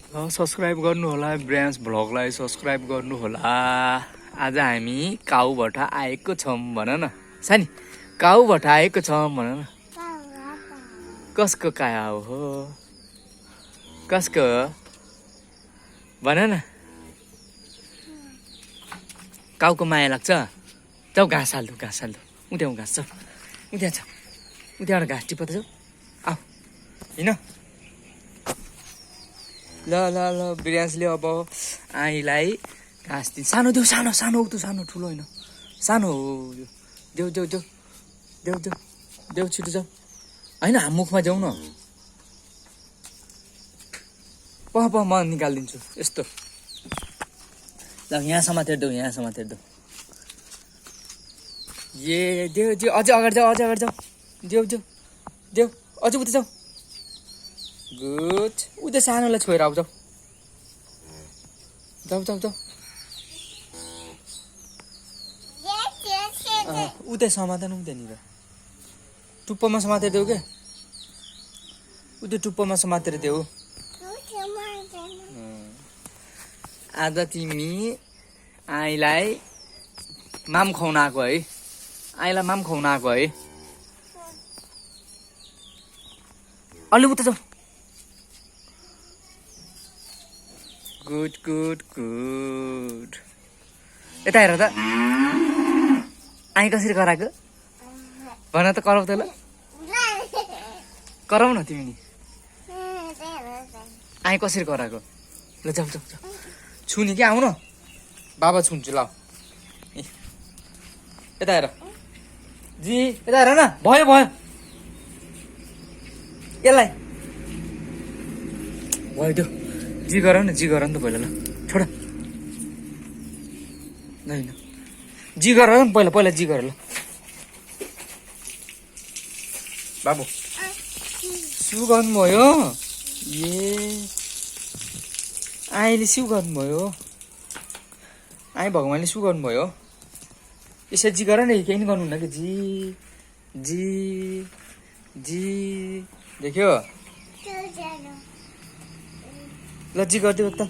Subscribe गर्नु होला branch भ्लगलाई subscribe गर्नु होला। आज हामी काउबाट आएको छौँ भन न सानी, काउबाट आएको छौँ भन न। कसको काउ हो, कसको भन न। काउको माया लाग्छ। जाऊ घाँस हाल्दो, घाँस हाल्दो। उद्याउ घाँस छ, उद्या छ, उद्याबाट घाँस टिप्प त जाऊ। आऊ हिँड। ल ल ल बिरान्सले अब आईलाई घाँस दिन्छ। सानो देऊ, सानो सानो उतो, सानो ठुलो होइन, सानो हो यो। देऊ देऊ देऊ देऊ देऊ देऊ, छिटो जाऊ। होइन मुखमा जाऊ न। पह पह म निकालिदिन्छु यस्तो। ल यहाँ समातेर देऊ, यहाँ समातेर देऊ। ए देऊ देऊ, अझै अगाडि जाऊ, अझै अगाडि जाऊ। देऊ देऊ देऊ, अझै उता जाऊ। गुड। उता सानोलाई छोएर आऊ, जाऊ जाऊ जाऊ जाऊ। उता समातेन, उतानिर टुप्पोमा समातेर देऊ क्या। उता टुप्पोमा समातेर देऊ। आज तिमी आईलाई माम खुवाउन आएको है, आईलाई माम खुवाउन आएको है। अलि उता जाऊ। Good good good. यता हेर त, आई कसरी कराएको भन त, कराउ त ल, कराउ न तिमी नि। आई कसरी कराएको ल, जाऊ जाऊ जाऊ। छुनी क्या, आउन बाबा छुन्छु ल। यता हेर जी, यता हेर न, भयो भयो यसलाई भयो त्यो। जी गर न, जी गर नि त पहिला, ल छोड। होइन जी गर न पहिला, पहिला जी गर ल। बाबु सु गर्नुभयो। ए आईले सु गर्नुभयो, आई भगवान्ले सु गर्नुभयो। यसरी जी गर न, केही नि गर्नुहुन्न कि। जी जी जी देख्यो ल, जी गरिदियो त।